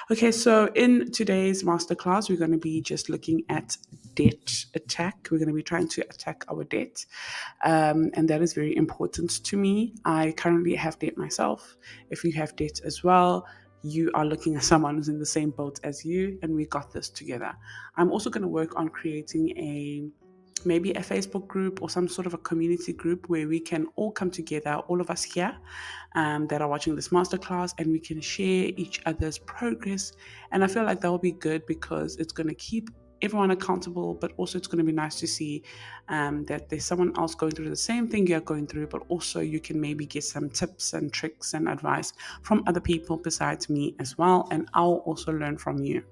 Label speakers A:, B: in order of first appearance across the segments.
A: Okay, so in today's masterclass, we're going to be just looking at debt attack. We're going to be trying to attack our debt, and that is very important to me. I currently have debt myself. If you have debt as well, you are looking at someone who's in the same boat as you, and we got this together. I'm also going to work on creating maybe a Facebook group or some sort of a community group where we can all come together, all of us here that are watching this masterclass, and we can share each other's progress. And I feel like that will be good because it's going to keep everyone accountable, but also it's going to be nice to see that there's someone else going through the same thing you're going through, but also you can maybe get some tips and tricks and advice from other people besides me as well. And I'll also learn from you.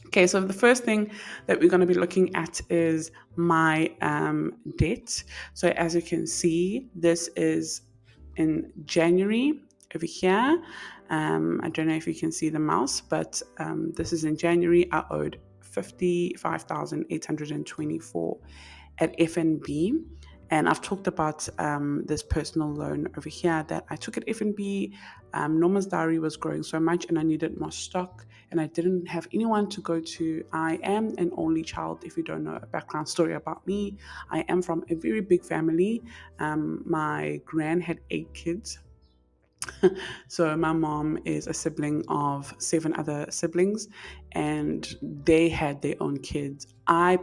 A: Okay, so the first thing that we're going to be looking at is my debt. So as you can see, this is in January over here. I don't know if you can see the mouse, but this is in January. I owed 55,824 at FNB. And I've talked about this personal loan over here that I took at FNB. Nomazdiary was growing so much and I needed more stock and I didn't have anyone to go to. I am an only child. If you don't know a background story about me, I am from a very big family. My gran had 8 kids. So my mom is a sibling of 7 other siblings, and they had their own kids. I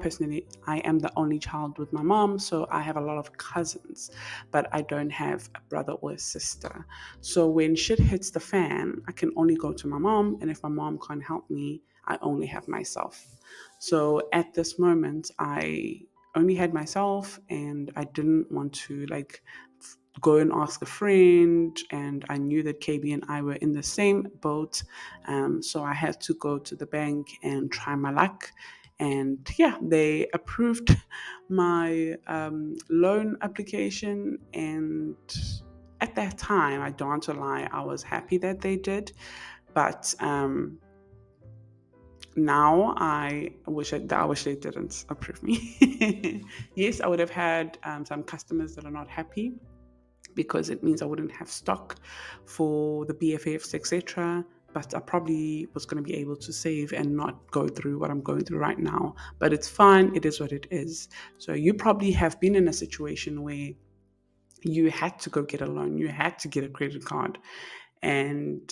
A: am the only child with my mom, so I have a lot of cousins, but I don't have a brother or a sister. So when shit hits the fan, I can only go to my mom, and if my mom can't help me, I only have myself. So at this moment, I only had myself, and I didn't want to go and ask a friend, and I knew that KB and I were in the same boat. So I had to go to the bank and try my luck. And yeah, they approved my loan application. And at that time, I don't want to lie, I was happy that they did. But now I wish they didn't approve me. Yes, I would have had some customers that are not happy because it means I wouldn't have stock for the BFFs, etc. But I probably was going to be able to save and not go through what I'm going through right now. But it's fine. It is what it is. So you probably have been in a situation where you had to go get a loan, you had to get a credit card, and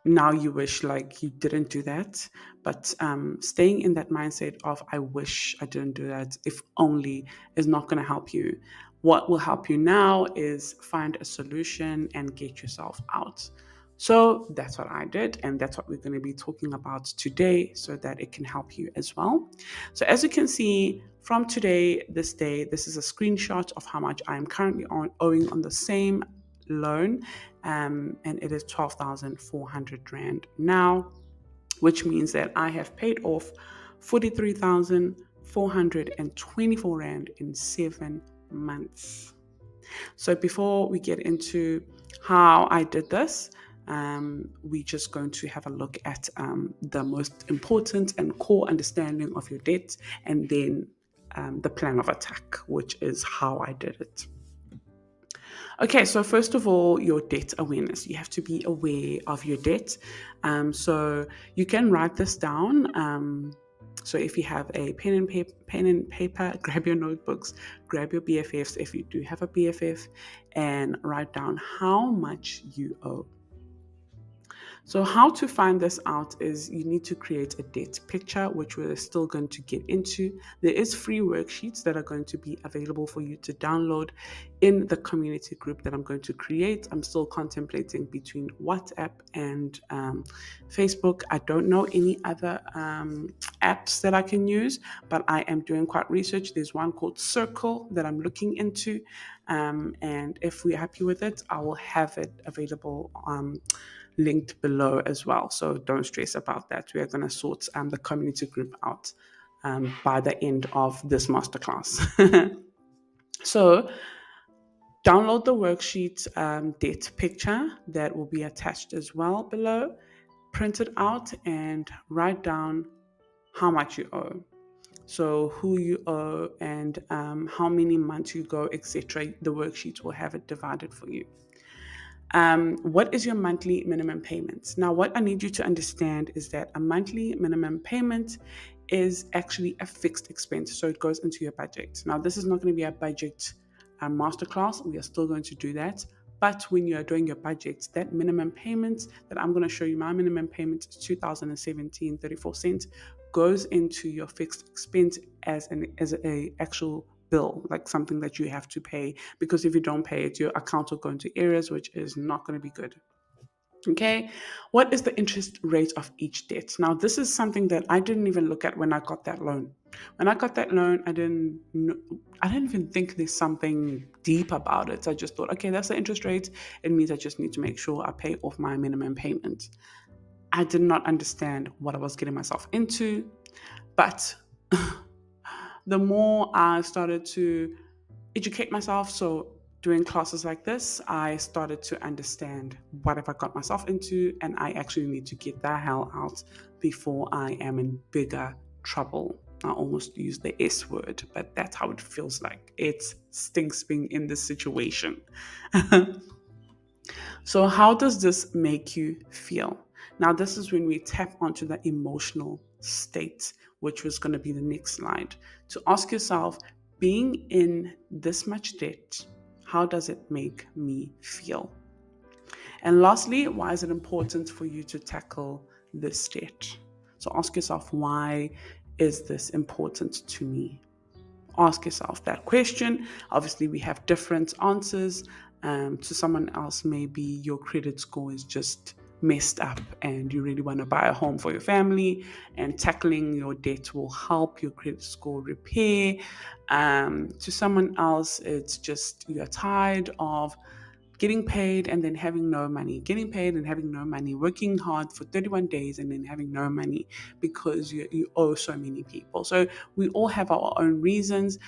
A: now you wish like you didn't do that. But staying in that mindset of I wish I didn't do that, if only, is not going to help you. What will help you now is find a solution and get yourself out. So that's what I did, and that's what we're going to be talking about today so that it can help you as well. So as you can see from today, this day, this is a screenshot of how much I am currently owing on the same loan, and it is 12,400 Rand now, which means that I have paid off 43,424 Rand in 7 months. So before we get into how I did this, we're just going to have a look at the most important and core understanding of your debt, and then the plan of attack, which is how I did it. Okay, so first of all, your debt awareness. You have to be aware of your debt. So you can write this down. So if you have a pen and paper, grab your notebooks, grab your BFFs if you do have a BFF, and write down how much you owe. So how to find this out is you need to create a debt picture, which we're still going to get into. There is free worksheets that are going to be available for you to download in the community group that I'm going to create. I'm still contemplating between WhatsApp and Facebook. I don't know any other apps that I can use, but I am doing quite research. There's one called Circle that I'm looking into. And if we're happy with it, I will have it available linked below as well. So don't stress about that. We are going to sort the community group out by the end of this masterclass. So download the worksheet debt picture that will be attached as well below. Print it out and write down how much you owe. So who you owe and how many months you go, etc. The worksheet will have it divided for you. What is your monthly minimum payment? Now, what I need you to understand is that a monthly minimum payment is actually a fixed expense. So it goes into your budget. Now, this is not going to be a budget masterclass. We are still going to do that. But when you are doing your budget, that minimum payment that I'm going to show you, my minimum payment is 2017.34 goes into your fixed expense as a actual bill, like something that you have to pay, because if you don't pay it, your account will go into errors, which is not going to be good. Okay, what is the interest rate of each debt? Now, this is something that I didn't even look at when I got that loan. When I got that loan, I didn't even think there's something deep about it. I just thought, okay, that's the interest rate. It means I just need to make sure I pay off my minimum payment. I did not understand what I was getting myself into, but the more I started to educate myself, so doing classes like this, I started to understand what have I got myself into, and I actually need to get the hell out before I am in bigger trouble. I almost used the S word, but that's how it feels like. It stinks being in this situation. So, how does this make you feel? Now, this is when we tap onto the emotional state, which was going to be the next slide. To ask yourself, being in this much debt, how does it make me feel? And lastly, why is it important for you to tackle this debt? So, ask yourself, why is this important to me? Ask yourself that question. Obviously, we have different answers. To someone else, maybe your credit score is just messed up and you really want to buy a home for your family, and tackling your debt will help your credit score repair. To someone else, it's just you're tired of getting paid and then having no money, getting paid and having no money, working hard for 31 days and then having no money because you owe so many people. So we all have our own reasons.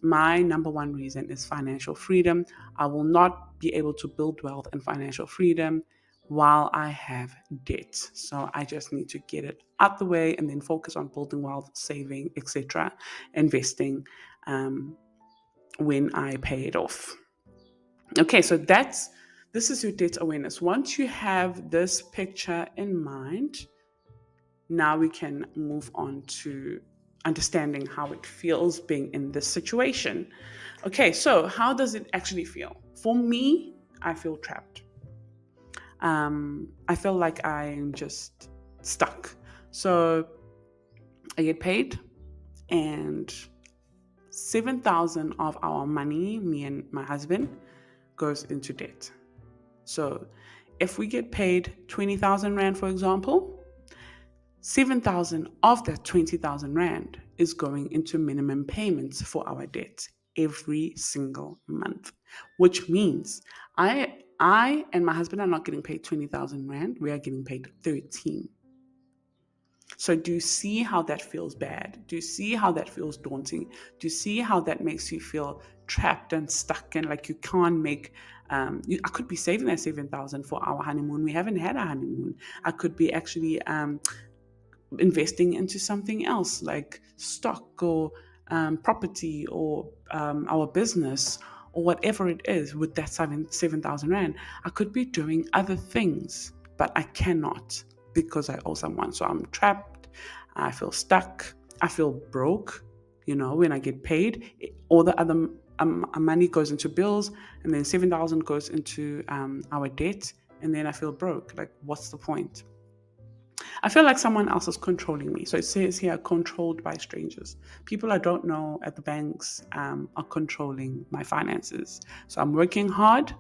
A: My number one reason is financial freedom. I will not be able to build wealth and financial freedom while I have debt. So I just need to get it out the way and then focus on building wealth, saving, etc., investing when I pay it off. Okay, so this is your debt awareness. Once you have this picture in mind, now we can move on to understanding how it feels being in this situation. Okay, so how does it actually feel? For me, I feel trapped. I feel like I'm just stuck. So I get paid, and 7,000 of our money, me and my husband, goes into debt. So if we get paid 20,000 Rand, for example, 7,000 of that 20,000 Rand is going into minimum payments for our debt every single month, which means I and my husband are not getting paid 20,000 Rand. We are getting paid 13. So do you see how that feels bad? Do you see how that feels daunting? Do you see how that makes you feel trapped and stuck and like you can't make I could be saving that 7,000 for our honeymoon. We haven't had a honeymoon. I could be actually investing into something else like stock or property or our business or whatever it is with that 7,000 Rand. I could be doing other things, but I cannot because I owe someone. So I'm trapped. I feel stuck. I feel broke. When I get paid, all the other money goes into bills, and then 7,000 goes into our debt, and then I feel broke. Like, what's the point? I feel like someone else is controlling me. So it says here, controlled by strangers. People I don't know at the banks are controlling my finances. So I'm working hard,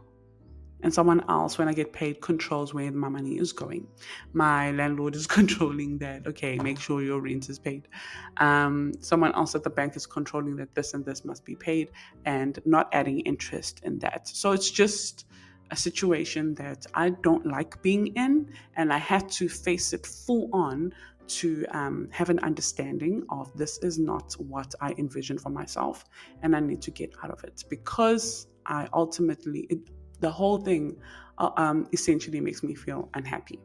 A: and someone else, when I get paid, controls where my money is going. My landlord is controlling that, okay, make sure your rent is paid. Someone else at the bank is controlling that this and this must be paid and not adding interest in that. So it's just a situation that I don't like being in, and I had to face it full on to have an understanding of this is not what I envision for myself, and I need to get out of it because I ultimately, the whole thing essentially makes me feel unhappy.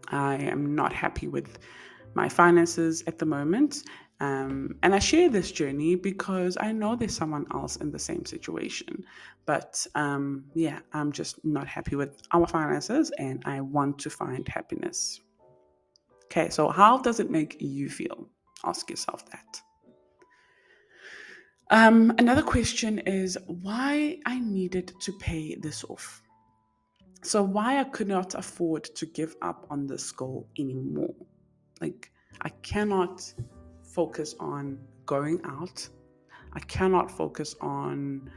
A: I am not happy with my finances at the moment. And I share this journey because I know there's someone else in the same situation. But yeah, I'm just not happy with our finances and I want to find happiness. Okay, so how does it make you feel? Ask yourself that. Another question is why I needed to pay this off. So, why I could not afford to give up on this goal anymore. Like, I cannot focus on going out. I cannot focus on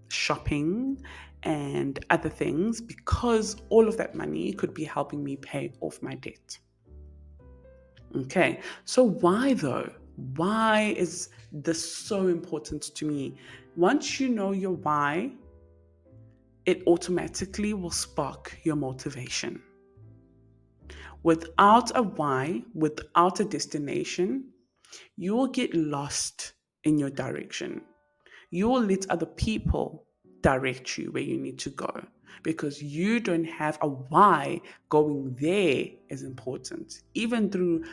A: shopping and other things because all of that money could be helping me pay off my debt. Okay, so why though? Why is this so important to me? Once you know your why, it automatically will spark your motivation. Without a why, without a destination, you will get lost in your direction. You will let other people direct you where you need to go because you don't have a why. Going there is important, even through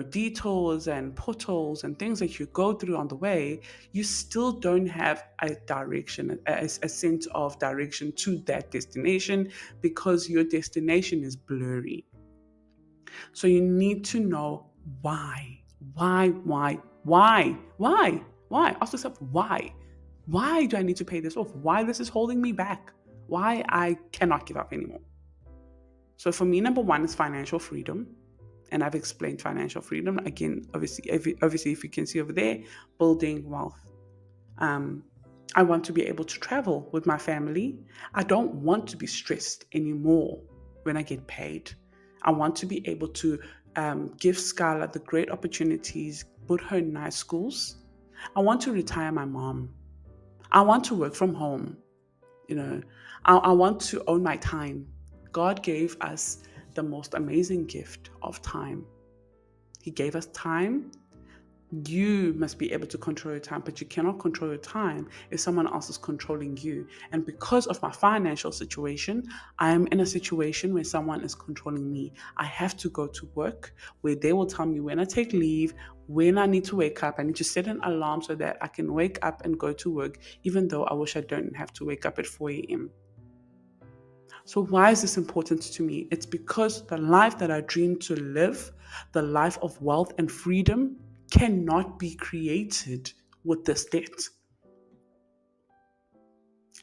A: detours and potholes and things that you go through on the way. You still don't have a direction, a sense of direction to that destination because your destination is blurry. So you need to know why. Why? Ask yourself why. Why do I need to pay this off? Why this is holding me back? Why I cannot give up anymore? So for me, number one is financial freedom. And I've explained financial freedom. Again, obviously, if you can see over there, building wealth. Um, I want to be able to travel with my family. I don't want to be stressed anymore when I get paid. I want to be able to give Skylar the great opportunities, put her in nice schools. I want to retire my mom. I want to work from home. You know, I want to own my time. God gave us the most amazing gift of time. He gave us time. You must be able to control your time, but you cannot control your time if someone else is controlling you. And because of my financial situation, I am in a situation where someone is controlling me. I have to go to work where they will tell me when I take leave, when I need to wake up. I need to set an alarm so that I can wake up and go to work, even though I wish I don't have to wake up at 4 a.m. So, why is this important to me? It's because the life that I dream to live, the life of wealth and freedom, cannot be created with this debt.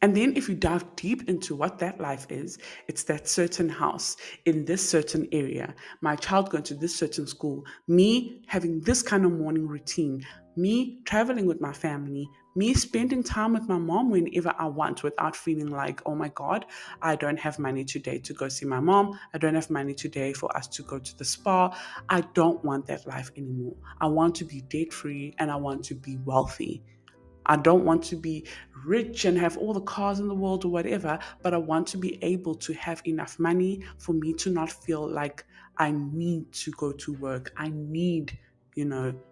A: And then, if you dive deep into what that life is, it's that certain house in this certain area, my child going to this certain school, me having this kind of morning routine, me traveling with my family, me spending time with my mom whenever I want without feeling like, oh my God, I don't have money today to go see my mom. I don't have money today for us to go to the spa. I don't want that life anymore. I want to be debt free and I want to be wealthy. I don't want to be rich and have all the cars in the world or whatever, but I want to be able to have enough money for me to not feel like I need to go to work. I need,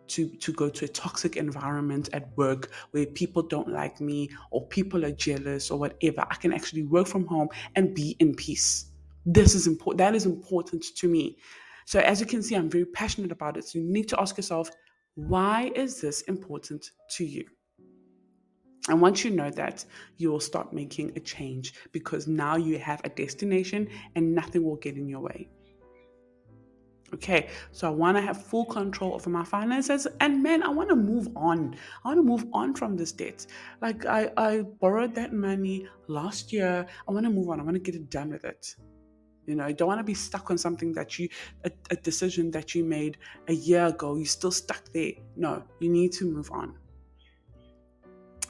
A: to go to a toxic environment at work where people don't like me or people are jealous or whatever. I can actually work from home and be in peace. This is important. That is important to me. So as you can see, I'm very passionate about it. So you need to ask yourself, why is this important to you? And once you know that, you will start making a change because now you have a destination and nothing will get in your way. Okay, so I want to have full control over my finances, and man, I want to move on. I want to move on from this debt. Like I borrowed that money last year. I want to move on. I want to get it done with it. You don't want to be stuck on something a decision that you made a year ago. You're still stuck there. No, you need to move on.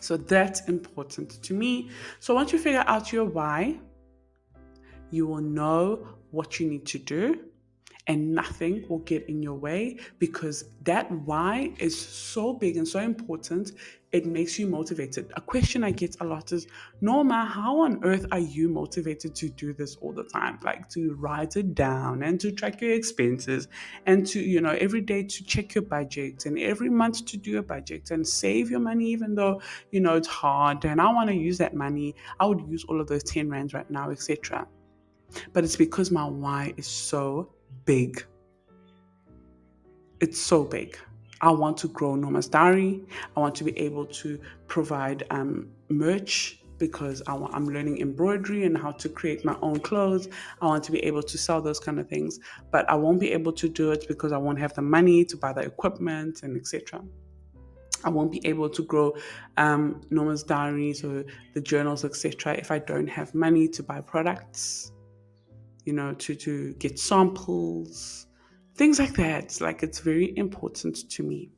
A: So that's important to me. So once you figure out your why, you will know what you need to do and nothing will get in your way because that why is so big and so important. It makes you motivated. A question I get a lot is, Norma, how on earth are you motivated to do this all the time? Like to write it down and to track your expenses and to, every day to check your budget and every month to do a budget and save your money, even though, it's hard and I want to use that money. I would use all of those 10 rands right now, etc. But it's because my why is so big. it's so big. I want to grow Nomazdiary. I want to be able to provide merch because I'm learning embroidery and how to create my own clothes. I want to be able to sell those kind of things, but I won't be able to do it because I won't have the money to buy the equipment and etc. I won't be able to grow Norma's diaries or the journals, etc. if I don't have money to buy products, to get samples, things like that. Like, it's very important to me.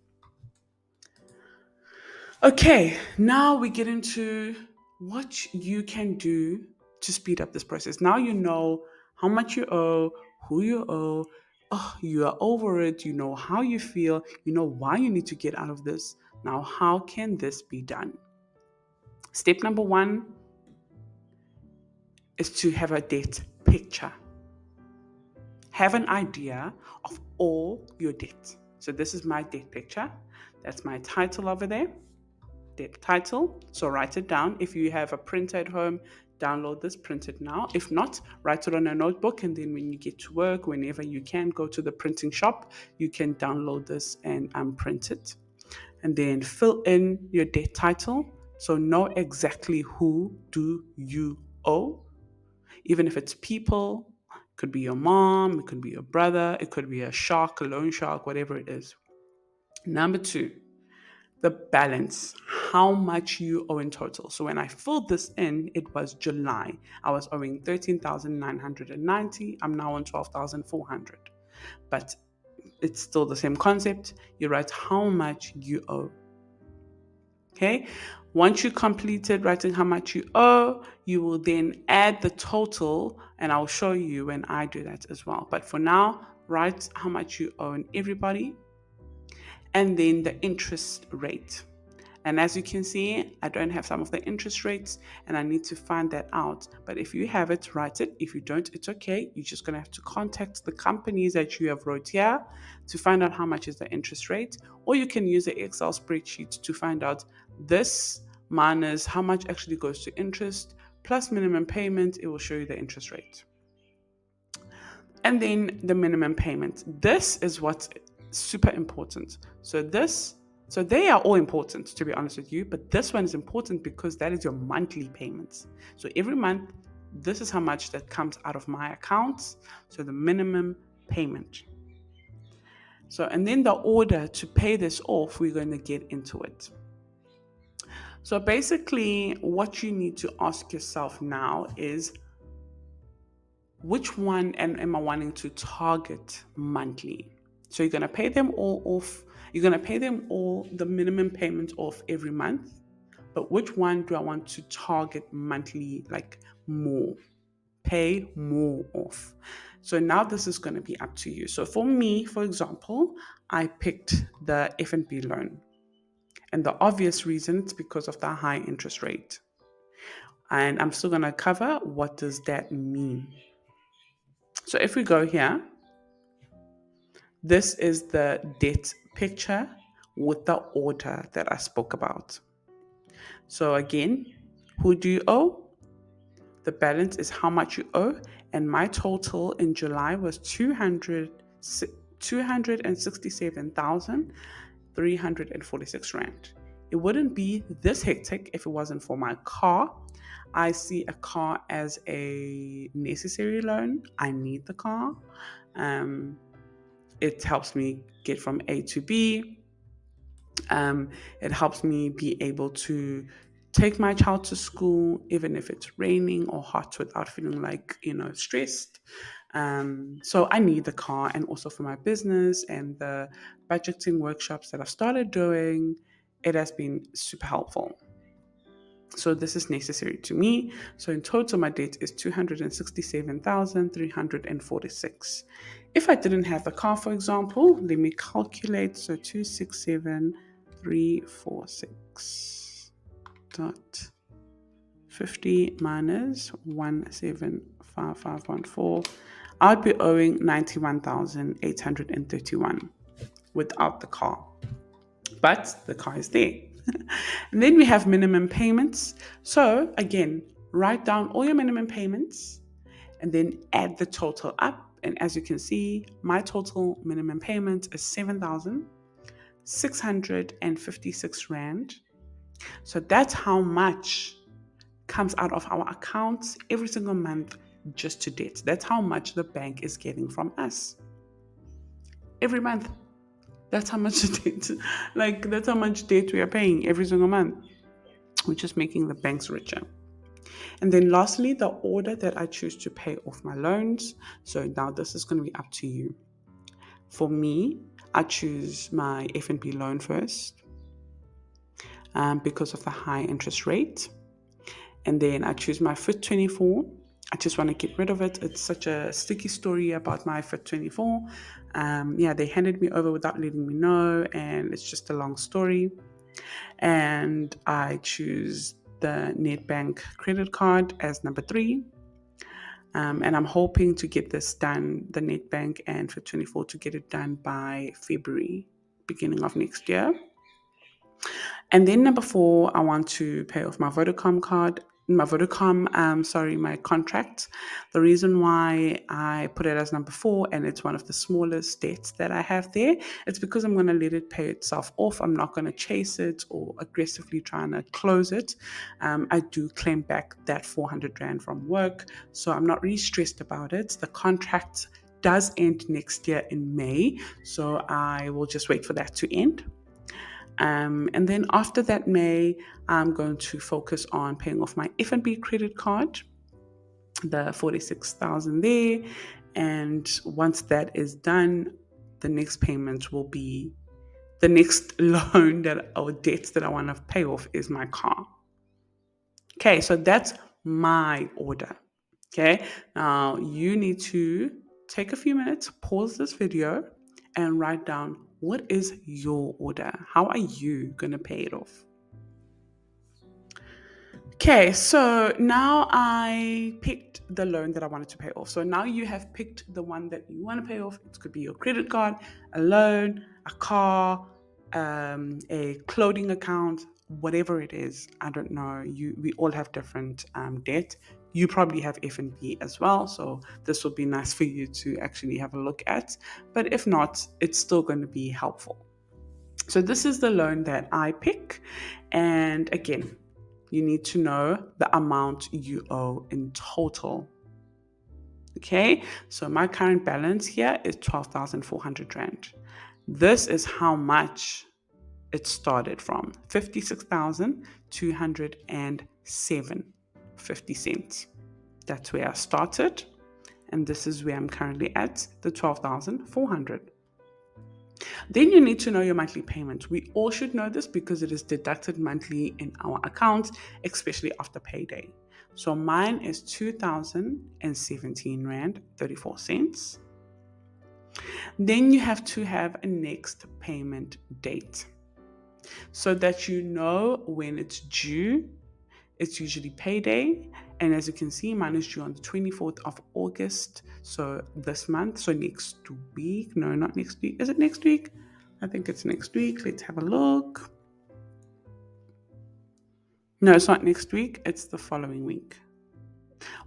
A: Okay, now we get into what you can do to speed up this process. Now you know how much you owe, who you owe. Oh, you are over it. You know how you feel. You know why you need to get out of this. Now, how can this be done? Step number one is to have a debt picture. Have an idea of all your debt. So this is my debt picture. That's my title over there. Debt title. So write it down. If you have a printer at home, download this, print it now. If not, write it on a notebook, and then when you get to work, whenever you can, go to the printing shop, you can download this and print it. And then fill in your debt title. So know exactly who do you owe. Even if it's people, it could be your mom, it could be your brother, it could be a shark, a loan shark, whatever it is. Number two, the balance, how much you owe in total. So when I filled this in, it was July. I was owing 13,990. I'm now on 12,400. But it's still the same concept. You write how much you owe. Okay. Once you completed writing how much you owe, you will then add the total, and I'll show you when I do that as well. But for now, write how much you owe in everybody, and then the interest rate. And as you can see, I don't have some of the interest rates, and I need to find that out. But if you have it, write it. If you don't, it's okay. You're just going to have to contact the companies that you have wrote here to find out how much is the interest rate. Or you can use the Excel spreadsheet to find out this minus how much actually goes to interest plus minimum payment. It will show you the interest rate. And then the minimum payment. This is what's super important. So they are all important, to be honest with you, but this one is important because that is your monthly payments. So every month, this is how much that comes out of my accounts. So the minimum payment. So, and then the order to pay this off, we're going to get into it. So basically, what you need to ask yourself now is, which one am I wanting to target monthly? So you're going to pay them all off. You're going to pay them all the minimum payment off every month. But which one do I want to target monthly, like more? Pay more off. So now this is going to be up to you. So for me, for example, I picked the F&B loan. And the obvious reason is because of the high interest rate. And I'm still going to cover what does that mean. So if we go here, this is the debt picture with the order that I spoke about. So again, who do you owe? The balance is how much you owe. And my total in July was 267,346 Rand. It wouldn't be this hectic if it wasn't for my car. I see a car as a necessary loan. I need the car. It helps me get from A to B. It helps me be able to take my child to school, even if it's raining or hot, without feeling like, stressed. So I need the car, and also for my business and the budgeting workshops that I've started doing, it has been super helpful. So this is necessary to me. So in total, my debt is 267,346. If I didn't have the car, for example, let me calculate. So 267,346 dot 50 minus 175514. I'd be owing 91,831 without the car. But the car is there. And then we have minimum payments. So again, write down all your minimum payments and then add the total up And as you can see, my total minimum payment is 7,656 Rand. So that's how much comes out of our accounts every single month just to debt. That's how much the bank is getting from us every month. That's how much debt, that's how much debt we are paying every single month, which is making the banks richer. And then lastly, the order that I choose to pay off my loans. So now this is going to be up to you. For me, I choose my F&B loan first because of the high interest rate. And then I choose my Fit 24. I just want to get rid of it. It's such a sticky story about my Fit 24. They handed me over without letting me know, and it's just a long story. And I choose the Nedbank credit card as number 3. And I'm hoping to get this done, the Nedbank and Fit 24, to get it done by February, beginning of next year. And then number 4, I want to pay off my Vodacom my contract. The reason why I put it as number 4, and it's one of the smallest debts that I have there, it's because I'm going to let it pay itself off. I'm not going to chase it or aggressively trying to close it. I do claim back that 400 Rand from work, so I'm not really stressed about it. The contract does end next year in May, so I will just wait for that to end. And then after that May, I'm going to focus on paying off my F&B credit card, the 46,000 there. And once that is done, the next payment will be the next loan or debts that I want to pay off is my car. Okay, so that's my order. Okay, now you need to take a few minutes, pause this video, and write down, what is your order? How are you going to pay it off? Okay, so now I picked the loan that I wanted to pay off. So now you have picked the one that you want to pay off. It could be your credit card, a loan, a car, a clothing account, whatever it is. I don't know. We all have different debt. You probably have F&B as well, so this will be nice for you to actually have a look at. But if not, it's still going to be helpful. So this is the loan that I pick. And again, you need to know the amount you owe in total. Okay, so my current balance here is 12,400 Rand. This is how much it started from, 56,207.50 cents. That's where I started, and this is where I'm currently at, the 12,400. Then you need to know your monthly payment. We all should know this because it is deducted monthly in our account, especially after payday. So mine is 2,017 Rand 34 cents. Then you have to have a next payment date so that you know when it's due. It's usually payday, and as you can see, mine is due on the 24th of August, so this month, so next week. No, not next week. Is it next week? I think it's next week. Let's have a look. No, it's not next week. It's the following week.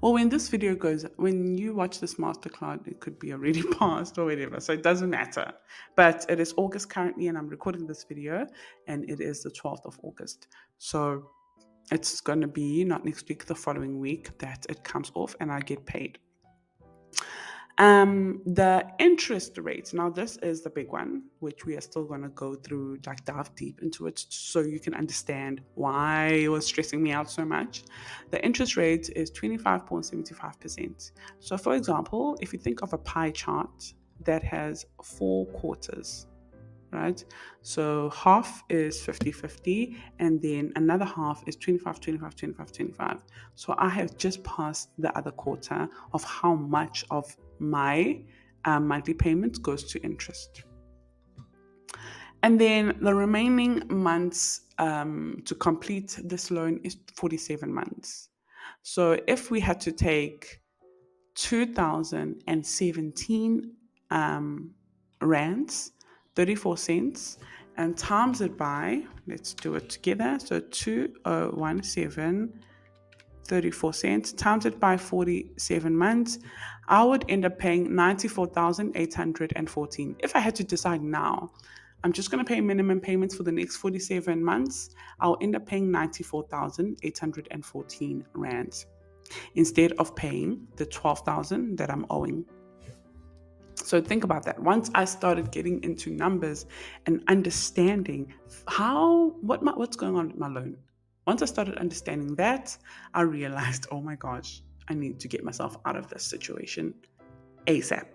A: Well, when this video goes, when you watch this masterclass, it could be already past or whatever, so it doesn't matter. But it is August currently, and I'm recording this video, and it is the 12th of August. So it's going to be not next week, the following week that it comes off and I get paid. The interest rates. Now, this is the big one, which we are still going to go through, dive deep into it so you can understand why it was stressing me out so much. The interest rate is 25.75%. So, for example, if you think of a pie chart that has 4 quarters, right? So half is 50-50, and then another half is 25-25-25-25. So I have just passed the other quarter of how much of my monthly payments goes to interest. And then the remaining months to complete this loan is 47 months. So if we had to take 2,017 rands, 34 cents, and times it by, let's do it together, so 2017 34 cents, times it by 47 months, I would end up paying 94,814. If I had to decide now, I'm just going to pay minimum payments for the next 47 months, I'll end up paying 94,814 rands instead of paying the 12,000 that I'm owing. So think about that. Once I started getting into numbers and understanding what's going on with my loan, once I started understanding that, I realized, oh my gosh, I need to get myself out of this situation ASAP.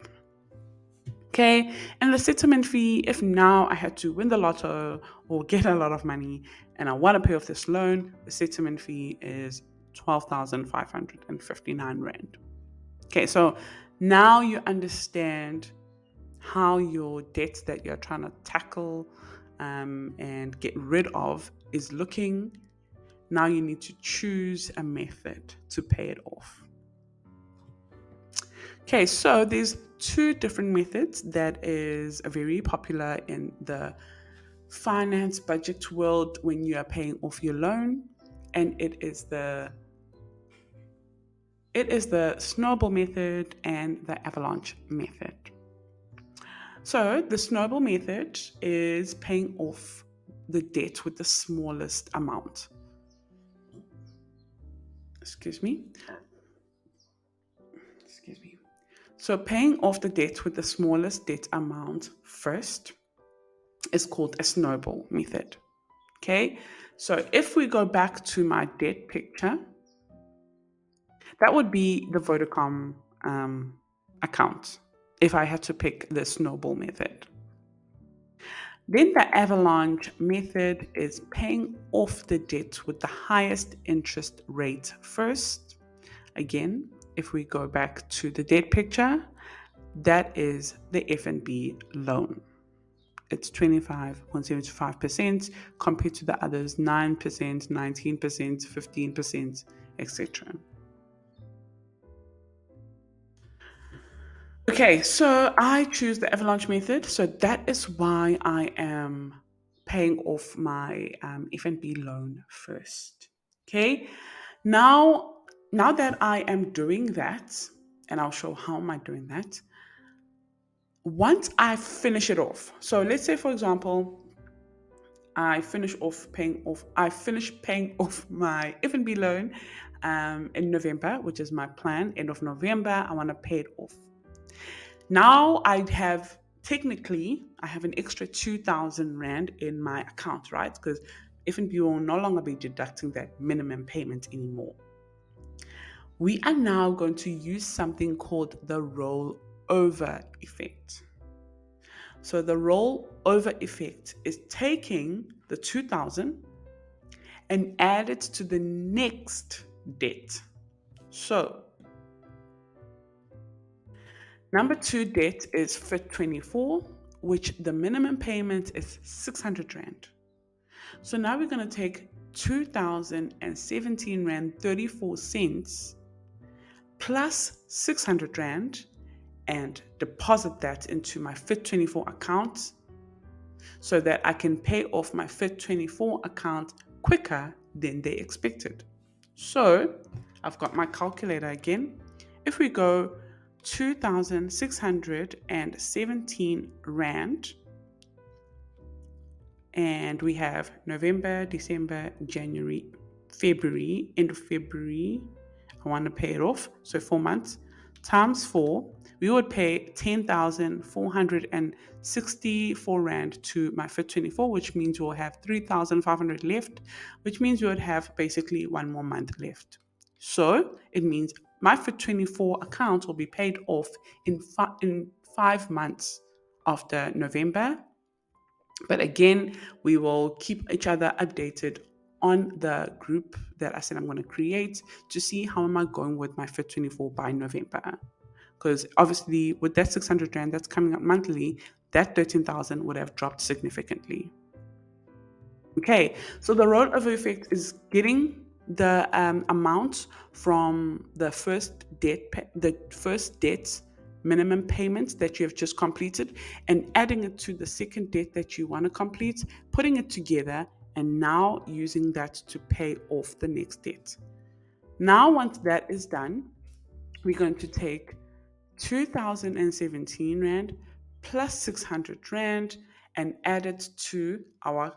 A: Okay, and the settlement fee, if now I had to win the lotto or get a lot of money and I want to pay off this loan, the settlement fee is 12,559 Rand. Okay, so now you understand how your debt that you're trying to tackle and get rid of is looking. Now you need to choose a method to pay it off. Okay, so there's two different methods that is very popular in the finance budget world when you are paying off your loan, and it is the Snowball method and the avalanche method. So the Snowball method is paying off the debt with the smallest amount. Excuse me. So paying off the debt with the smallest debt amount first is called a Snowball method. Okay, so if we go back to my debt picture, that would be the Vodacom account if I had to pick the Snowball method. Then the avalanche method is paying off the debt with the highest interest rate first. Again, if we go back to the debt picture, that is the FNB loan. It's 25.75% compared to the others 9%, 19%, 15%, etc. Okay, so I choose the avalanche method. So that is why I am paying off my FNB loan first. Okay, now that I am doing that, and I'll show how am I doing that. Once I finish it off, so let's say for example, I finish paying off my FNB loan in November, which is my plan. End of November, I want to pay it off. Now I have an extra 2,000 Rand in my account, right? Because FNB will no longer be deducting that minimum payment anymore. We are now going to use something called the rollover effect. So the rollover effect is taking the 2,000 and add it to the next debt. So number 2 debt is FIT24, which the minimum payment is 600 Rand. So now we're going to take 2,017 Rand 34 cents plus 600 Rand and deposit that into my FIT24 account so that I can pay off my FIT24 account quicker than they expected. So I've got my calculator again. If we go 2,617 Rand, and we have November, December, January, February, end of February, I want to pay it off, so 4 months, times 4, we would pay 10,464 Rand to my FIT24, which means we'll have 3,500 left, which means we would have basically 1 more month left. So it means my FIT24 account will be paid off in 5 months after November. But again, we will keep each other updated on the group that I said I'm going to create to see how am I going with my FIT24 by November. Because obviously with that 600 Rand that's coming up monthly, that 13,000 would have dropped significantly. Okay, so the rollover effect is getting the amount from the first debt minimum payment that you have just completed and adding it to the second debt that you want to complete, putting it together, and now using that to pay off the next debt. Now, once that is done, we're going to take 2017 Rand plus 600 Rand and add it to our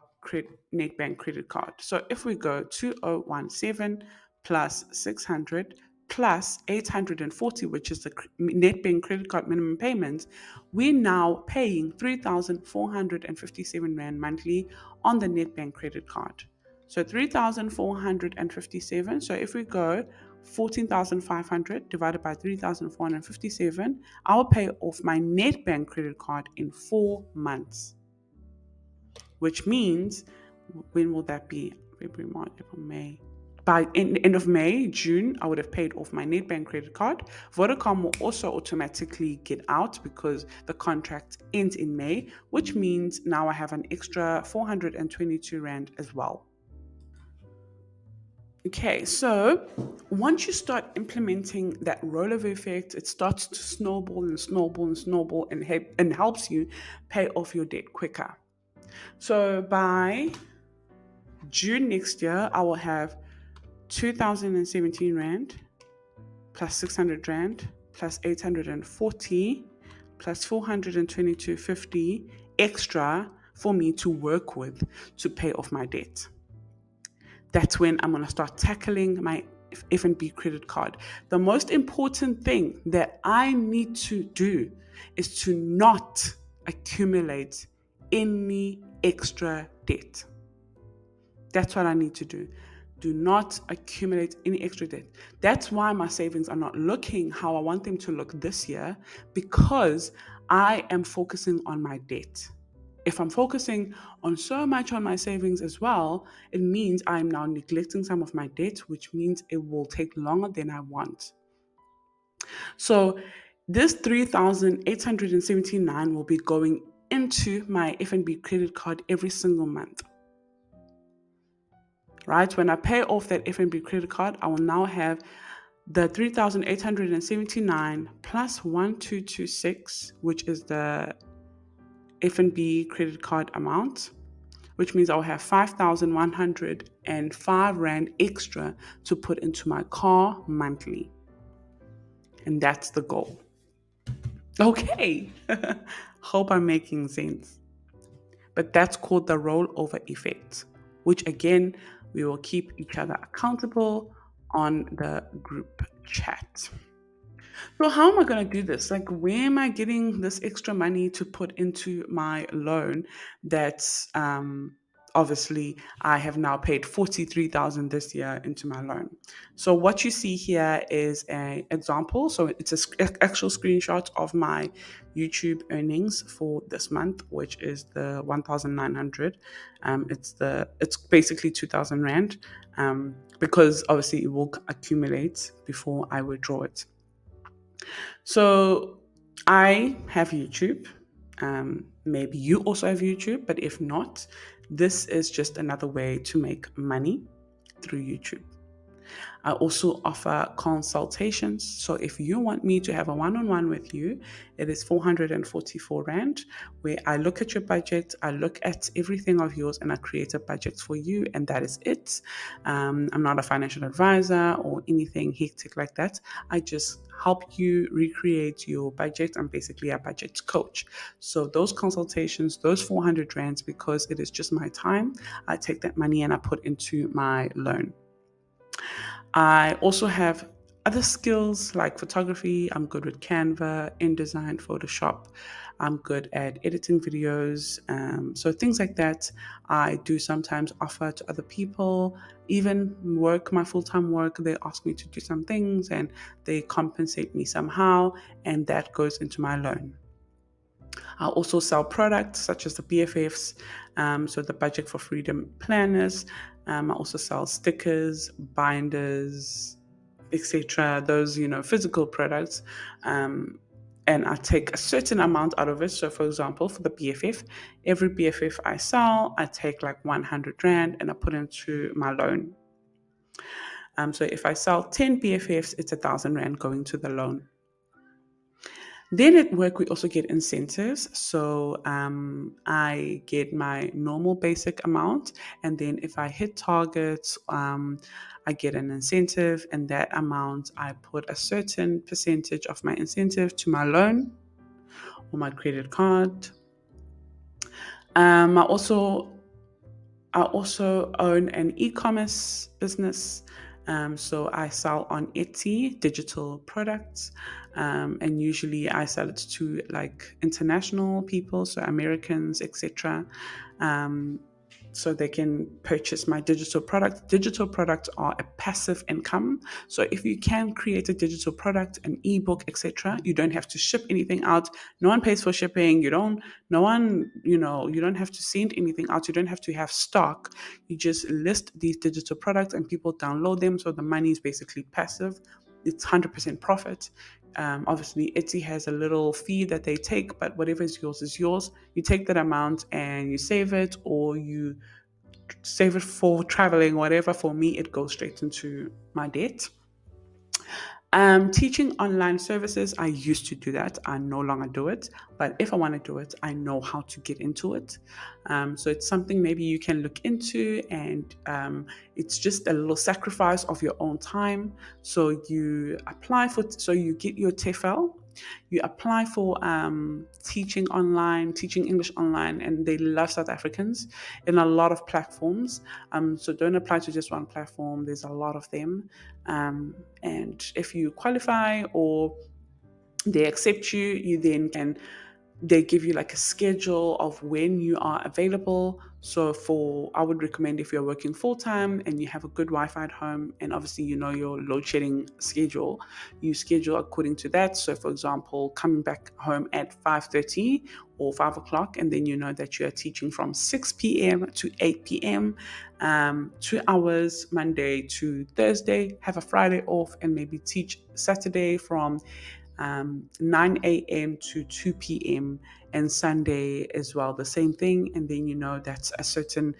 A: NetBank credit card. So if we go 2017 plus 600 plus 840, which is the NetBank credit card minimum payments, we're now paying 3,457 Rand monthly on the NetBank credit card. So 3,457. So if we go 14,500 divided by 3,457, I'll pay off my NetBank credit card in 4 months. Which means, when will that be? February, March, April, May. By end of May, June, I would have paid off my NetBank credit card. Vodacom will also automatically get out because the contract ends in May, which means now I have an extra 422 Rand as well. Okay, so once you start implementing that rollover effect, it starts to snowball and snowball and snowball and helps you pay off your debt quicker. So by June next year, I will have 2017 Rand plus 600 Rand plus 840 plus 422.50 extra for me to work with to pay off my debt. That's when I'm going to start tackling my F&B credit card. The most important thing that I need to do is to not accumulate any extra debt. That's what I need to do. Do not accumulate any extra debt. That's why my savings are not looking how I want them to look this year, because I am focusing on my debt. If I'm focusing on so much on my savings as well, it means I'm now neglecting some of my debt, which means it will take longer than I want. So this 3,879 will be going into my F&B credit card every single month. Right? When I pay off that F&B credit card, I will now have the 3,879 plus 1,226, which is the F&B credit card amount, which means I'll have 5,105 Rand extra to put into my car monthly. And that's the goal. Okay. Hope I'm making sense. But that's called the rollover effect, which again, we will keep each other accountable on the group chat. So how am I going to do this? Like, where am I getting this extra money to put into my loan that's obviously I have now paid 43,000 this year into my loan. So what you see here is an example. So it's an actual screenshot of my YouTube earnings for this month, which is the 1,900. It's basically 2,000 Rand, because obviously it will accumulate before I withdraw it. So I have YouTube. Maybe you also have YouTube, but if not, this is just another way to make money through YouTube. I also offer consultations. So if you want me to have a one-on-one with you, it is 444 Rand, where I look at your budget, I look at everything of yours, and I create a budget for you, and that is it. I'm not a financial advisor or anything hectic like that. I just help you recreate your budget. I'm basically a budget coach. So those consultations, those 400 Rands, because it is just my time, I take that money and I put into my loan. I also have other skills like photography. I'm good with Canva, InDesign, Photoshop. I'm good at editing videos. So things like that I do sometimes offer to other people. Even work, my full-time work, they ask me to do some things and they compensate me somehow, and that goes into my loan. I also sell products such as the BFFs, so the Budget for Freedom planners. I also sell stickers, binders, etc. Those, physical products. And I take a certain amount out of it. So, for example, for the BFF, every BFF I sell, I take like 100 Rand and I put into my loan. So if I sell 10 BFFs, it's 1,000 Rand going to the loan. Then at work, we also get incentives. So I get my normal basic amount. And then if I hit targets, I get an incentive. And that amount, I put a certain percentage of my incentive to my loan or my credit card. Um, I also I also own an e-commerce business. So I sell on Etsy digital products, and usually I sell it to like international people, so Americans, etc. Um, so they can purchase my digital products. Digital products are a passive income. So if you can create a digital product, an ebook, etc., you don't have to ship anything out. No one pays for shipping. No one, you don't have to send anything out. You don't have to have stock. You just list these digital products and people download them. So the money is basically passive. It's 100% profit. Obviously, Etsy has a little fee that they take, but whatever is yours is yours. You take that amount and you save it, or you save it for traveling, whatever. For me, it goes straight into my debt. Teaching online services, I used to do that. I no longer do it. But if I want to do it, I know how to get into it. So it's something maybe you can look into, and it's just a little sacrifice of your own time. So you get your TEFL, you apply for teaching English online, and they love South Africans in a lot of platforms. So don't apply to just one platform. There's a lot of them. And if you qualify or they accept you, you then can they give you like a schedule of when you are available. So I would recommend, if you're working full time and you have a good Wi-Fi at home, and obviously you know your load shedding schedule, you schedule according to that. So for example, coming back home at 5:30 or 5 o'clock, and then you know that you are teaching from 6 p.m. to 8 p.m. 2 hours Monday to Thursday, have a Friday off, and maybe teach Saturday from 9 a.m. to 2 p.m. and Sunday as well, the same thing. And then you know that's a certain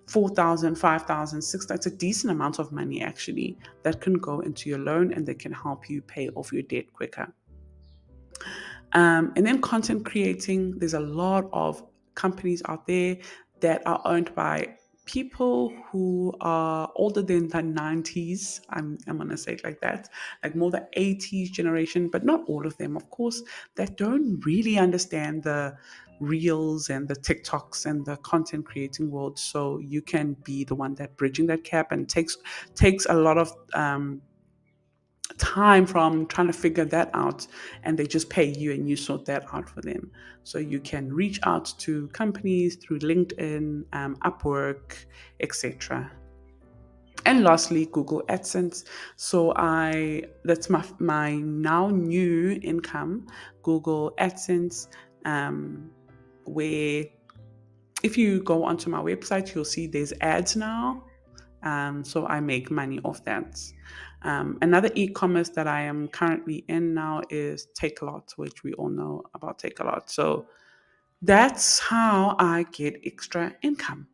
A: 4,000, 5,000, 6,000. That's a decent amount of money actually that can go into your loan, and they can help you pay off your debt quicker. And then content creating, there's a lot of companies out there that are owned by people who are older than the 90s. I'm going to say it like that, like more the 80s generation, but not all of them, of course, that don't really understand the reels and the TikToks and the content creating world. So you can be the one that bridging that gap, and takes a lot of time from trying to figure that out, and they just pay you and you sort that out for them. So you can reach out to companies through LinkedIn, Upwork, etc. And lastly, Google AdSense. So that's my now new income, Google AdSense, where if you go onto my website, you'll see there's ads now. So I make money off that. Another e-commerce that I am currently in now is Takealot, which we all know about Takealot. So that's how I get extra income.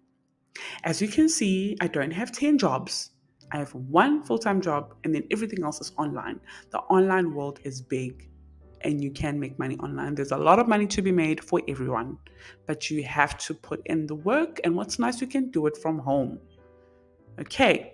A: As you can see, I don't have 10 jobs. I have one full-time job, and then everything else is online. The online world is big, and you can make money online. There's a lot of money to be made for everyone, but you have to put in the work. And what's nice, you can do it from home. Okay.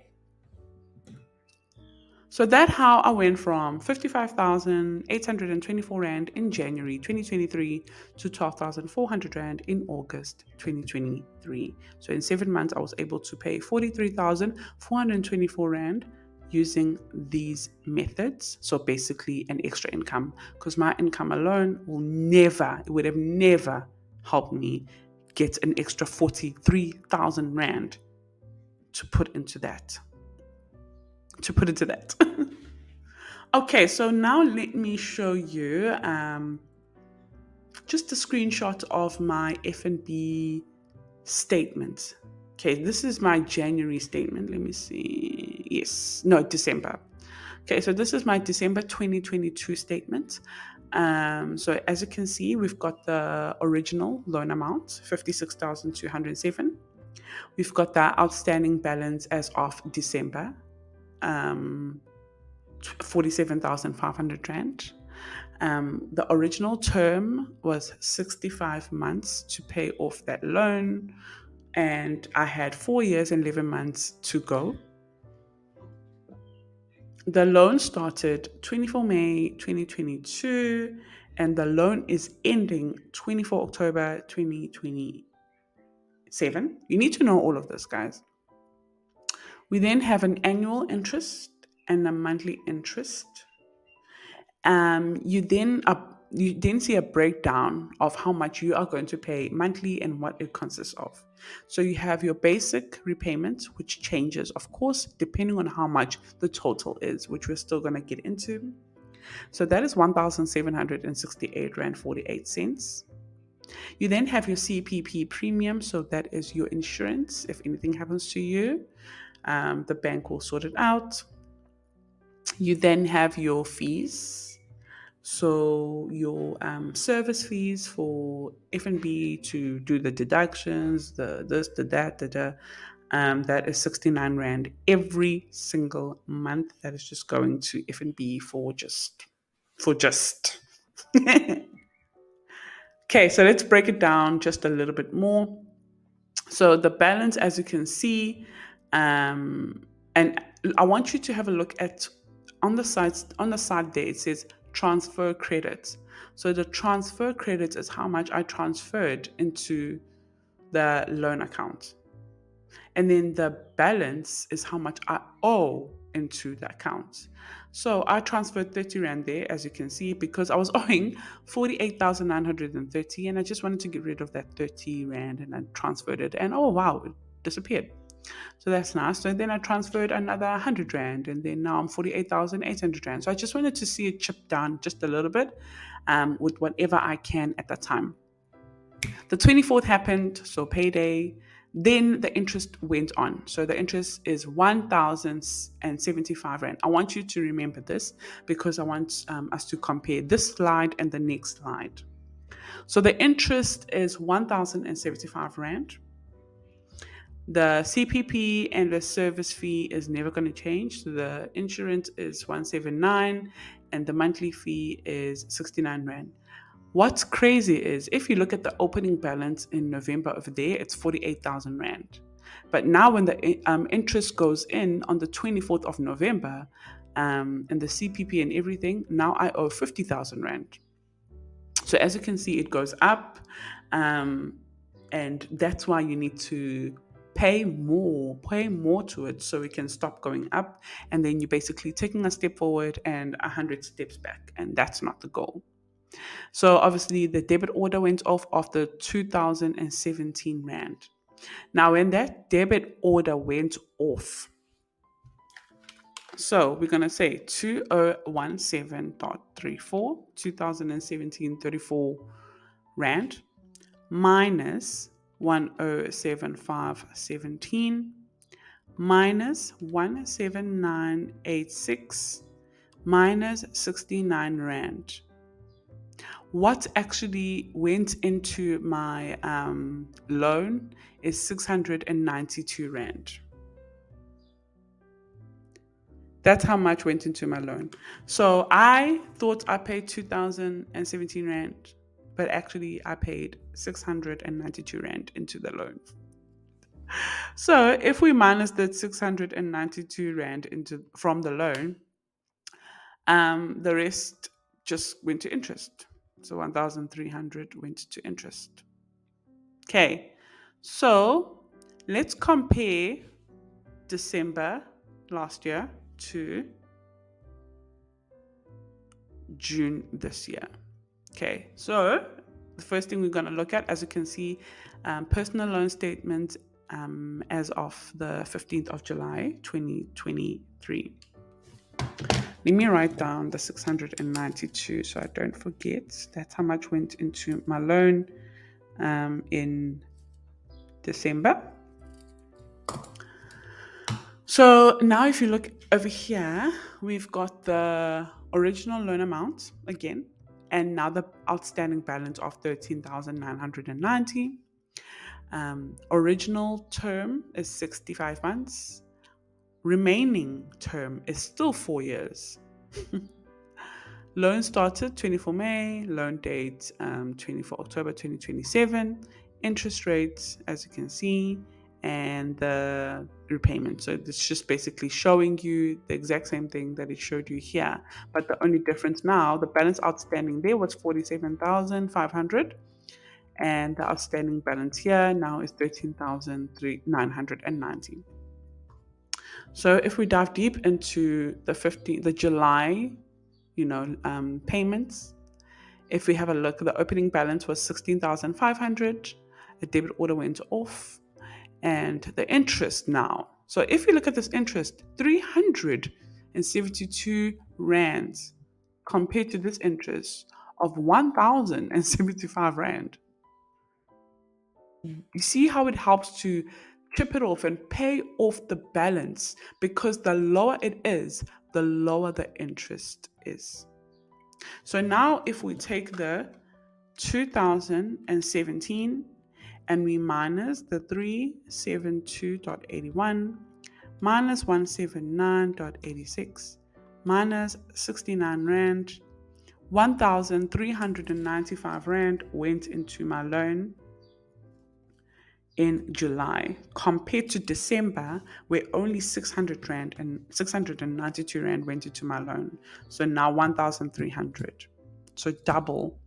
A: So that's how I went from 55,824 Rand in January 2023 to 12,400 Rand in August 2023. So in 7 months, I was able to pay 43,424 Rand using these methods. So basically an extra income, because my income alone would have never helped me get an extra 43,000 Rand to put into that. Okay, so now let me show you just a screenshot of my F&B statement. Okay, this is my January statement. Let me see. Yes, no, December. Okay, so this is my December 2022 statement. So as you can see, we've got the original loan amount, 56,207. We've got the outstanding balance as of December, 47,500 Rand. The original term was 65 months to pay off that loan, and I had 4 years and 11 months to go. The loan started 24 May 2022, and the loan is ending 24 October 2027. You need to know all of this, guys. We then have an annual interest and a monthly interest. You then see a breakdown of how much you are going to pay monthly and what it consists of. So you have your basic repayment, which changes, of course, depending on how much the total is, which we're still going to get into. So that is 1,768 Rand 48 cents. You then have your CPP premium, so that is your insurance. If anything happens to you, the bank will sort it out. You then have your fees. So your service fees for F&B to do the deductions, the this, the that, that is 69 Rand every single month. That is just going to F&B for just. Okay, so let's break it down just a little bit more. So the balance, as you can see, and I want you to have a look at on the side there. It says transfer credits. So the transfer credits is how much I transferred into the loan account, and then the balance is how much I owe into the account. So I transferred 30 Rand there, as you can see, because I was owing 48,930, and I just wanted to get rid of that 30 Rand, and I transferred it, and oh wow, it disappeared. So that's nice. So then I transferred another 100 Rand, and then now I'm 48,800 Rand. So I just wanted to see it chip down just a little bit with whatever I can at the time. The 24th happened, so payday. Then the interest went on. So the interest is 1,075 Rand. I want you to remember this because I want us to compare this slide and the next slide. So the interest is 1,075 Rand. The CPP and the service fee is never going to change. So the insurance is 179 and the monthly fee is 69 Rand. What's crazy is if you look at the opening balance in November over there, it's 48,000 Rand. But now when the interest goes in on the 24th of November and the CPP and everything, now I owe 50,000 Rand. So as you can see, it goes up. And that's why you need to pay more to it so it can stop going up. And then you're basically taking a step forward and 100 steps back. And that's not the goal. So obviously the debit order went off after 2017 Rand. Now when that debit order went off, so we're going to say 2017.34, 2017.34 Rand minus 1075.17 minus 179.86 minus 69 Rand. What actually went into my loan is 692 Rand. That's how much went into my loan. So I thought I paid 2,017 Rand, but actually I paid 692 Rand into the loan. So if we minus that 692 Rand from the loan, the rest just went to interest. So 1,300 went to interest. Okay, so let's compare December last year to June this year. Okay, so the first thing we're going to look at, as you can see, personal loan statement as of the 15th of July 2023. Let me write down the 692 so I don't forget. That's how much went into my loan in December. So now if you look over here, we've got the original loan amount again, and now the outstanding balance of 13,990. Original term is 65 months. Remaining term is still 4 years. Loan started 24 May, loan date 24 October 2027, interest rates, as you can see, and the repayment. So it's just basically showing you the exact same thing that it showed you here. But the only difference now, the balance outstanding there was 47,500, and the outstanding balance here now is 13,990. So if we dive deep into the July, payments, if we have a look, the opening balance was 16,500. A debit order went off, and the interest now. So if you look at this interest, 372 rands compared to this interest of 1,075 rand. You see how it helps to chip it off and pay off the balance, because the lower it is, the lower the interest is. So now if we take the 2017 and we minus the 372.81 minus 179.86 minus 69 rand, 1,395 rand went into my loan in July, compared to December, where only 600 rand and 692 rand went into my loan. So now 1,300. So double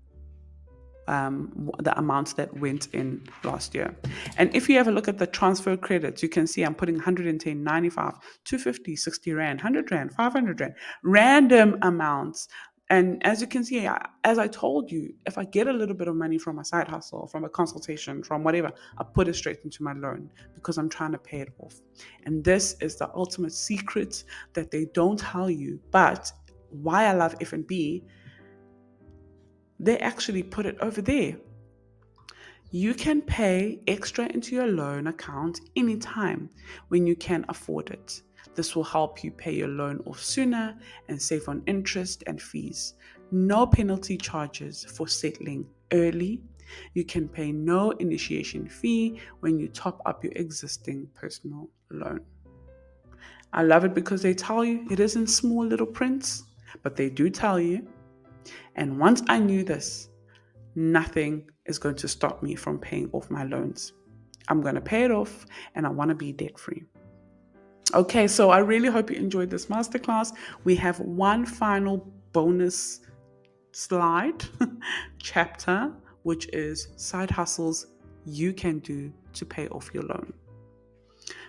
A: the amounts that went in last year. And if you have a look at the transfer credits, you can see I'm putting 110, 95, 250, 60 rand, 100 rand, 500 rand, random amounts. And as you can see, as I told you, if I get a little bit of money from a side hustle, from a consultation, from whatever, I put it straight into my loan because I'm trying to pay it off. And this is the ultimate secret that they don't tell you. But why I love F&B, they actually put it over there. You can pay extra into your loan account anytime when you can afford it. This will help you pay your loan off sooner and save on interest and fees. No penalty charges for settling early. You can pay no initiation fee when you top up your existing personal loan. I love it because they tell you it is in small little prints, but they do tell you. And once I knew this, nothing is going to stop me from paying off my loans. I'm going to pay it off and I want to be debt free. Okay, so I really hope you enjoyed this masterclass. We have one final bonus slide chapter, which is side hustles you can do to pay off your loan.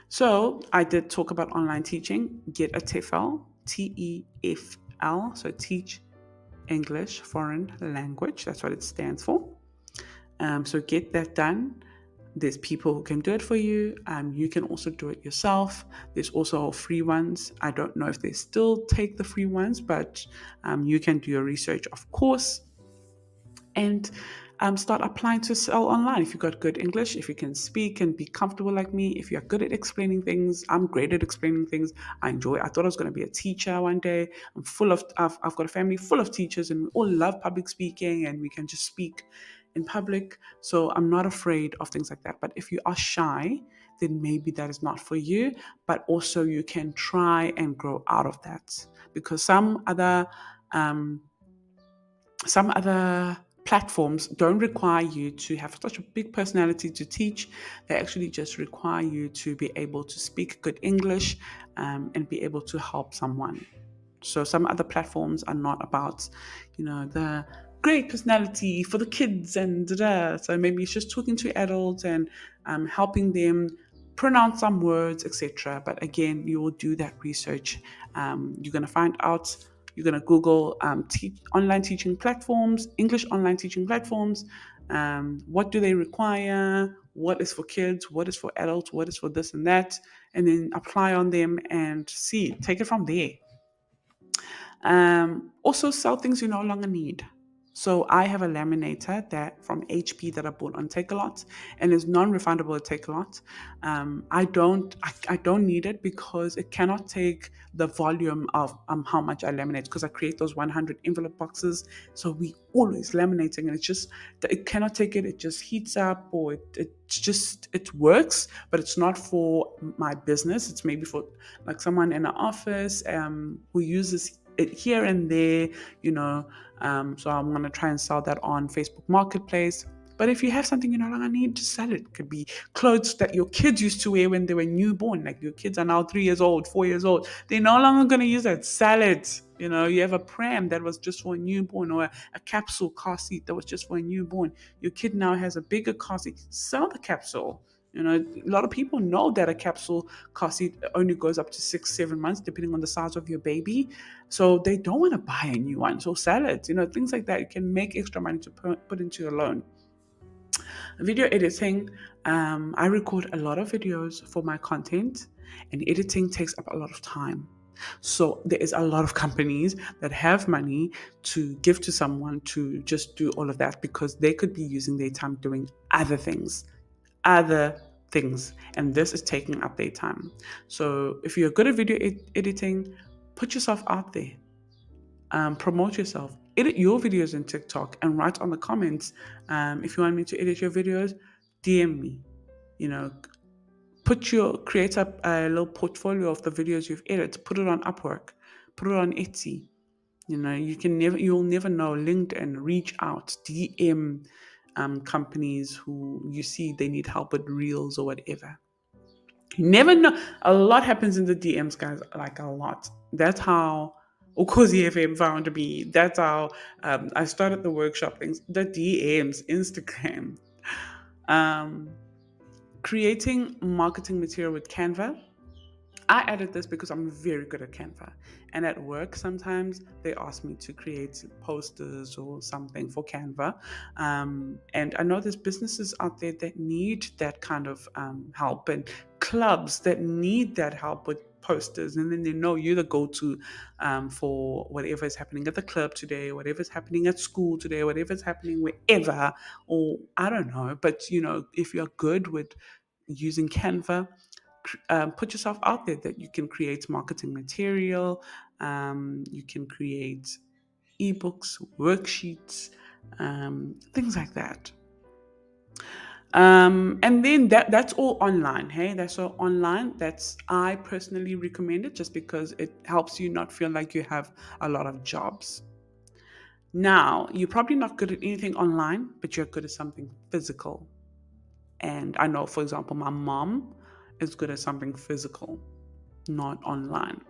A: So I did talk about online teaching. Get a TEFL, TEFL, so teach English foreign language. That's what it stands for. So get that done. There's people who can do it for you. You can also do it yourself. There's also free ones. I don't know if they still take the free ones, but you can do your research, of course, and start applying to sell online. If you've got good English, if you can speak and be comfortable like me, if you're good at explaining things, I'm great at explaining things. I thought I was going to be a teacher one day. I've got a family full of teachers and we all love public speaking and we can just speak in public. So I'm not afraid of things like that. But if you are shy, then maybe that is not for you. But also you can try and grow out of that, because some other platforms don't require you to have such a big personality to teach. They actually just require you to be able to speak good English and be able to help someone. So some other platforms are not about, the great personality for the kids and da-da. So maybe it's just talking to adults and helping them pronounce some words, etc. But again, you will do that research. You're going to find out. You're going to Google online teaching platforms, English online teaching platforms. What do they require? What is for kids? What is for adults? What is for this and that? And then apply on them and take it from there. Also sell things you no longer need. So I have a laminator that from HP that I bought on Takealot and is non-refundable at Takealot. I don't need it because it cannot take the volume of how much I laminate, because I create those 100 envelope boxes. So we always laminating and it cannot take it. It just heats up, or it works, but it's not for my business. It's maybe for like someone in an office who uses it here and there, you know. So I'm going to try and sell that on Facebook Marketplace. But if you have something you no longer need, just sell it. It could be clothes that your kids used to wear when they were newborn. Like your kids are now 3 years old, 4 years old. They're no longer going to use that. Sell it. You know, you have a pram that was just for a newborn, or a capsule car seat that was just for a newborn. Your kid now has a bigger car seat. Sell the capsule. You know, a lot of people know that a capsule car seat only goes up to 6, 7 months, depending on the size of your baby. So they don't want to buy a new one. So sell it. You know, things like that. You can make extra money to put into your loan. Video editing, I record a lot of videos for my content, and editing takes up a lot of time. So there is a lot of companies that have money to give to someone to just do all of that, because they could be using their time doing other things, and this is taking up their time. So if you're good at video editing, put yourself out there. Promote yourself, edit your videos in TikTok, and write on the comments. If you want me to edit your videos, DM me. You know, create up a little portfolio of the videos you've edited, put it on Upwork, put it on Etsy. You know, you'll never know. LinkedIn, reach out, DM companies who you see they need help with reels or whatever. You never know. A lot happens in the DMs, guys. Like a lot. That's how Ukozi FM found me. That's how I started the workshop things. The DMs, Instagram. Um, Creating marketing material with Canva. I added this because I'm very good at Canva. And at work, sometimes they ask me to create posters or something for Canva. And I know there's businesses out there that need that kind of help, and clubs that need that help with posters. And then they know you're the go to for whatever is happening at the club today, whatever is happening at school today, whatever is happening wherever, or I don't know. But, you know, if you're good with using Canva, put yourself out there that you can create marketing material, you can create ebooks, worksheets, things like that. And then that's all online. Hey, that's all online. That's, I personally recommend it, just because it helps you not feel like you have a lot of jobs. Now, you're probably not good at anything online, but you're good at something physical. And I know, for example, my mom is good at something physical, not online.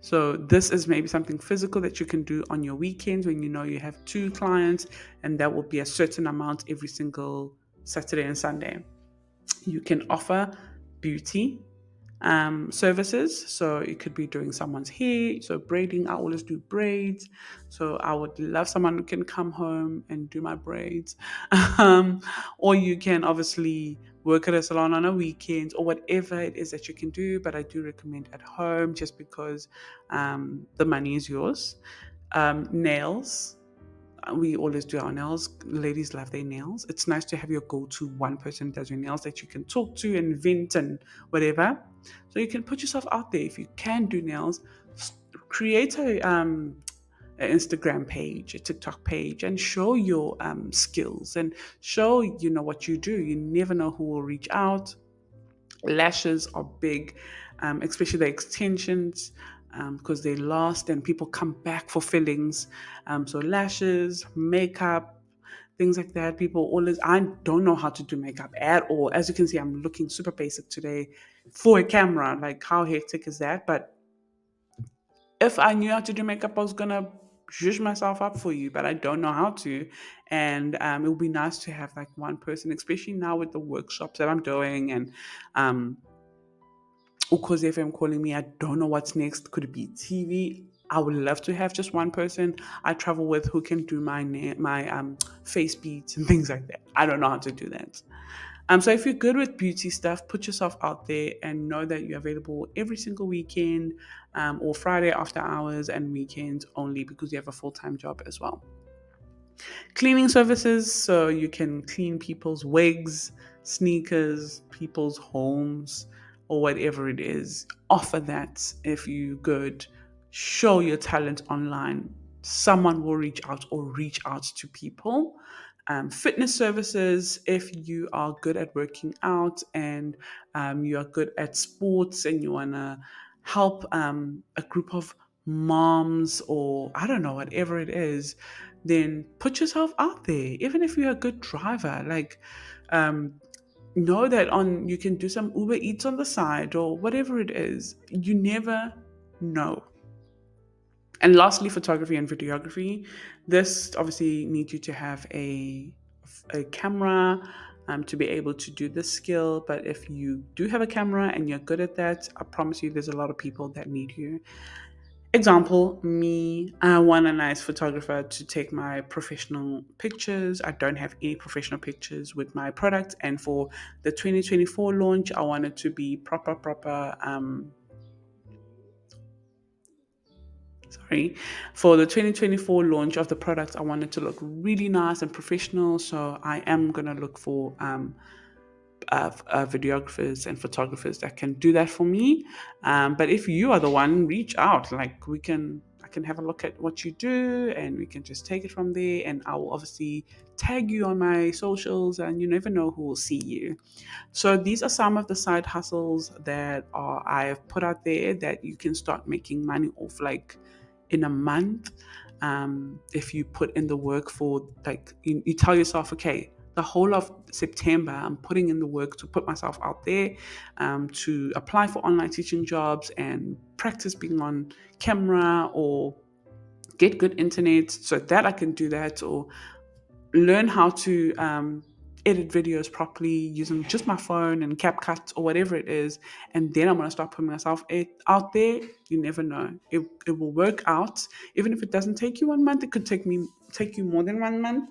A: So this is maybe something physical that you can do on your weekends when you know you have 2 clients, and that will be a certain amount every single Saturday and Sunday. You can offer beauty services. So it could be doing someone's hair. So braiding, I always do braids. So I would love someone who can come home and do my braids. Or you can obviously work at a salon on a weekend, or whatever it is that you can do. But I do recommend at home, just because the money is yours. Nails. We always do our nails. Ladies love their nails. It's nice to have your go-to one person who does your nails that you can talk to and vent and whatever. So you can put yourself out there. If you can do nails, create an Instagram page, a TikTok page, and show your skills, and show what you do. You never know who will reach out. Lashes are big, especially the extensions, because they last and people come back for fillings. So lashes, makeup, things like that. People always, I don't know how to do makeup at all. As you can see, I'm looking super basic today for a camera. Like, how hectic is that? But if I knew how to do makeup, I was gonna zhuzh myself up for you, but I don't know how to. And it would be nice to have like one person, especially now with the workshops that I'm doing, and because if I'm calling me, I don't know what's next. Could it be TV? I would love to have just one person I travel with who can do my face beats and things like that. I don't know how to do that. So if you're good with beauty stuff, put yourself out there and know that you're available every single weekend, or Friday after hours and weekends only, because you have a full-time job as well. Cleaning services, so you can clean people's wigs, sneakers, people's homes, or whatever it is. Offer that if you're good. Show your talent online. Someone will reach out, or reach out to people. Fitness services, if you are good at working out, and you are good at sports, and you want to help a group of moms, or I don't know, whatever it is, then put yourself out there. Even if you're a good driver, like, know that on you can do some Uber Eats on the side or whatever it is. You never know. And lastly, photography and videography. This obviously needs you to have a camera to be able to do this skill. But if you do have a camera and you're good at that, I promise you there's a lot of people that need you. Example, me, I want a nice photographer to take my professional pictures. I don't have any professional pictures with my product. And for the 2024 launch, I want it to be proper. Sorry. For the 2024 launch of the product, I want it to look really nice and professional. So I am going to look for videographers and photographers that can do that for me. But if you are the one, reach out. Like, I can have a look at what you do, and we can just take it from there. And I will obviously tag you on my socials, and you never know who will see you. So these are some of the side hustles that I have put out there that you can start making money off, like in a month. If you put in the work for, like, you tell yourself, okay, the whole of September, I'm putting in the work to put myself out there, to apply for online teaching jobs and practice being on camera, or get good internet so that I can do that, or learn how to edit videos properly using just my phone and CapCut or whatever it is. And then I'm going to start putting myself out there. You never know. It will work out. Even if it doesn't take you 1 month, it could take you more than 1 month.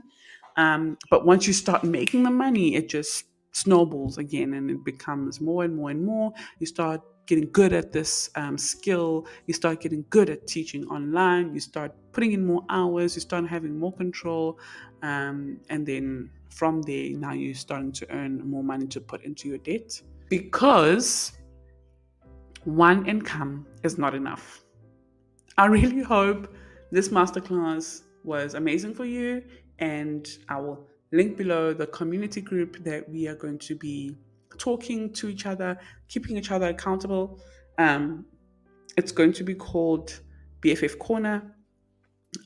A: But once you start making the money, it just snowballs again, and it becomes more and more and more. You start getting good at this skill. You start getting good at teaching online. You start putting in more hours. You start having more control. And then from there, now you're starting to earn more money to put into your debt, because one income is not enough. I really hope this masterclass was amazing for you, and I will link below the community group that we are going to be talking to each other, keeping each other accountable. Um, it's going to be called BFF Corner,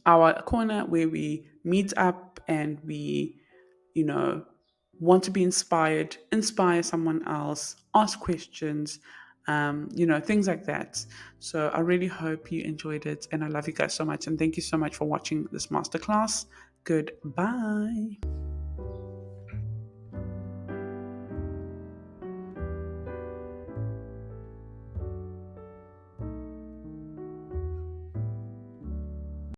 A: our corner where we meet up and we, you know, want to be inspired, inspire someone else, ask questions, things like that. So I really hope you enjoyed it, and I love you guys so much. And thank you so much for watching this masterclass. Goodbye.